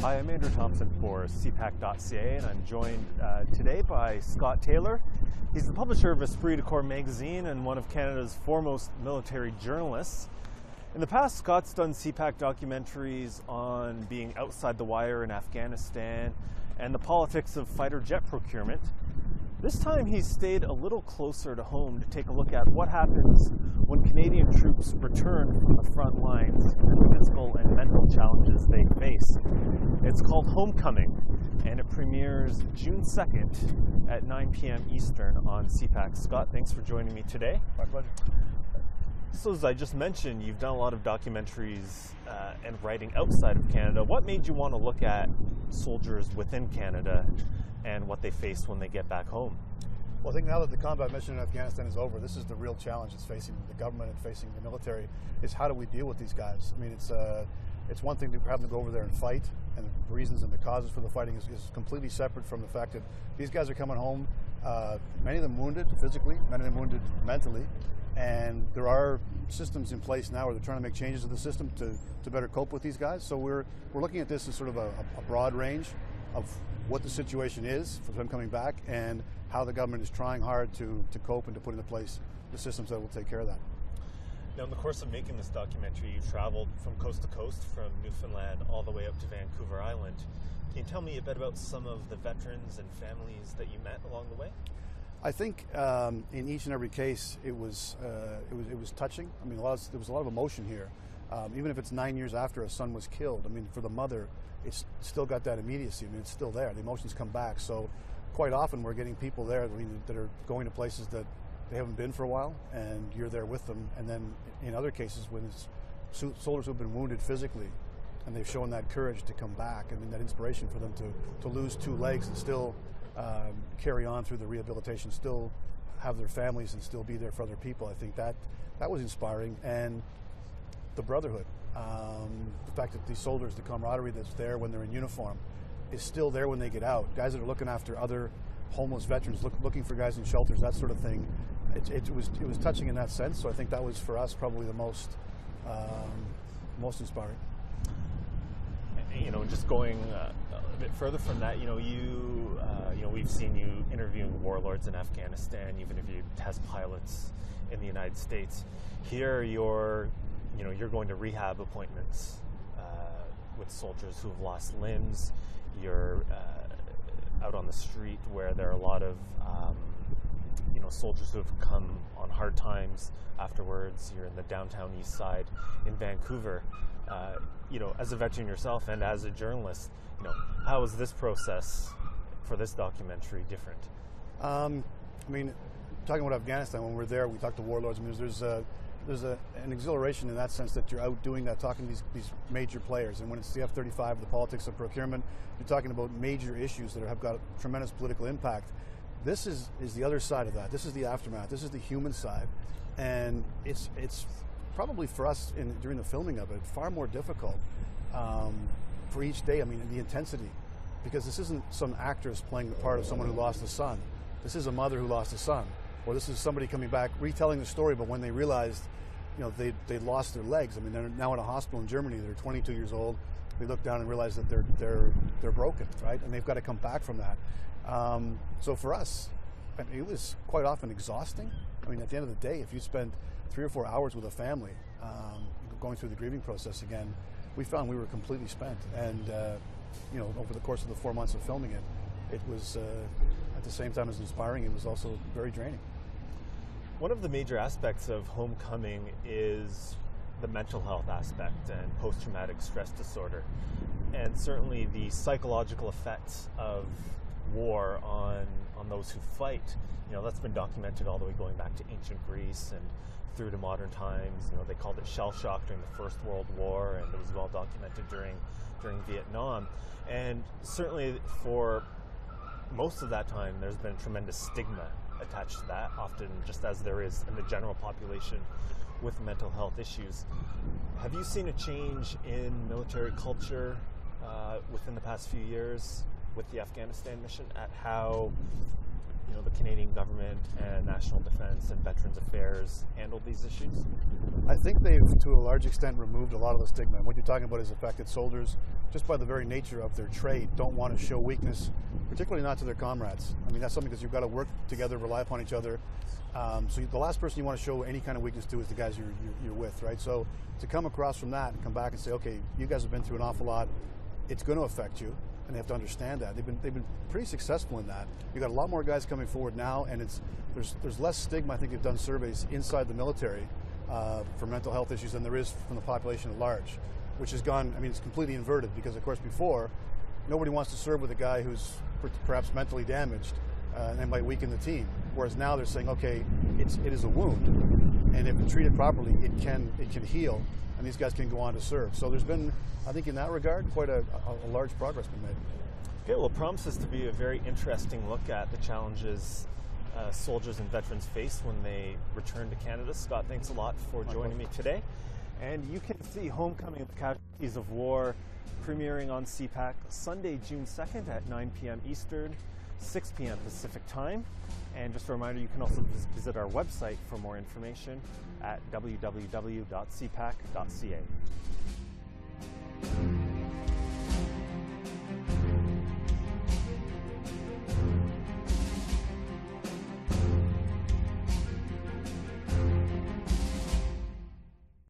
Hi, I'm Andrew Thomson for CPAC.ca, and I'm joined today by Scott Taylor. He's the publisher of Esprit De Corps magazine and one of Canada's foremost military journalists. In the past, Scott's done CPAC documentaries on being outside the wire in Afghanistan and the politics of fighter jet procurement. This time he's stayed a little closer to home to take a look at what happens when Canadian troops return from the front lines and the physical and mental challenges they face. It's called Homecoming, and it premieres June 2nd at 9 p.m. Eastern on CPAC. Scott, thanks for joining me today. My pleasure. So as I just mentioned, you've done a lot of documentaries and writing outside of Canada. What made you want to look at soldiers within Canada and what they face when they get back home? Well, I think now that the combat mission in Afghanistan is over, this is the real challenge that's facing the government and facing the military, is how do we deal with these guys? I mean, it's one thing to have them go over there and fight, and the reasons and the causes for the fighting is completely separate from the fact that these guys are coming home, many of them wounded physically, many of them wounded mentally, and there are systems in place now where they're trying to make changes to the system to better cope with these guys. So we're looking at this as sort of a broad range of what the situation is for them coming back and how the government is trying hard to cope and to put into place the systems that will take care of that. Now, in the course of making this documentary, you traveled from coast to coast, from Newfoundland all the way up to Vancouver Island. Can you tell me a bit about some of the veterans and families that you met along the way? I think in each and every case it was touching. I mean, there was a lot of emotion here. Even if it's 9 years after a son was killed, I mean, for the mother, it's still got that immediacy. I mean, it's still there. The emotions come back. So quite often we're getting people there that are going to places that they haven't been for a while, and you're there with them. And then in other cases, when it's soldiers who've been wounded physically, and they've shown that courage to come back, and then that inspiration for them to lose two legs and still carry on through the rehabilitation, still have their families and still be there for other people. I think that was inspiring. And the brotherhood, the fact that these soldiers, the camaraderie that's there when they're in uniform is still there when they get out. Guys that are looking after other homeless veterans, looking for guys in shelters, that sort of thing. It was touching in that sense. So I think that was for us probably the most inspiring. You know, just going a bit further from that, we've seen you interviewing warlords in Afghanistan. You've interviewed test pilots in the United States. Here, you're going to rehab appointments with soldiers who have lost limbs. You're out on the street where there are a lot of soldiers who have come on hard times afterwards. You're in the downtown east side in Vancouver. As a veteran yourself and as a journalist, how is this process for this documentary different? I mean, talking about Afghanistan, when we're there, we talk to warlords. I mean, there's an exhilaration in that sense that you're out doing that, talking to these major players. And when it's the F-35, the politics of procurement, you're talking about major issues that have got tremendous political impact. This is the other side of that. This is the aftermath. This is the human side. And it's probably for us during the filming of it, far more difficult for each day. I mean, the intensity, because this isn't some actress playing the part of someone who lost a son. This is a mother who lost a son. Or this is somebody coming back, retelling the story, but when they realized, they lost their legs. I mean, they're now in a hospital in Germany. They're 22 years old. They look down and realize that they're broken, right? And they've got to come back from that. So for us, it was quite often exhausting. I mean, at the end of the day, if you spend 3 or 4 hours with a family, going through the grieving process again, we found we were completely spent. And over the course of the 4 months of filming it, it was at the same time as inspiring, it was also very draining. One of the major aspects of Homecoming is the mental health aspect and post-traumatic stress disorder, and certainly the psychological effects of war on those who fight. That's been documented all the way going back to ancient Greece and through to modern times. They called it shell shock during the First World War, and it was well documented during Vietnam. And certainly for most of that time, there's been tremendous stigma attached to that, often just as there is in the general population with mental health issues. Have you seen a change in military culture within the past few years with the Afghanistan mission at how the Canadian government and National Defence and Veterans Affairs handled these issues? I think they've, to a large extent, removed a lot of the stigma. And what you're talking about is the fact that soldiers just by the very nature of their trade, don't want to show weakness, particularly not to their comrades. I mean, that's something because you've got to work together, rely upon each other. So the last person you want to show any kind of weakness to is the guys you're with, right? So to come across from that and come back and say, okay, you guys have been through an awful lot, it's going to affect you, and they have to understand that. They've been pretty successful in that. You've got a lot more guys coming forward now, and there's less stigma. I think they've done surveys inside the military for mental health issues than there is from the population at large, which has gone, I mean, it's completely inverted because, of course, before, nobody wants to serve with a guy who's perhaps mentally damaged and might weaken the team. Whereas now they're saying, okay, it is a wound, and if treated properly, it can heal, and these guys can go on to serve. So there's been, I think in that regard, quite a large progress been made. Okay, well, it promises to be a very interesting look at the challenges soldiers and veterans face when they return to Canada. Scott, thanks a lot for joining me today. And you can see Homecoming: The Casualties of War premiering on CPAC Sunday, June 2nd at 9 p.m. Eastern, 6 p.m. Pacific time. And just a reminder, you can also visit our website for more information at www.cpac.ca.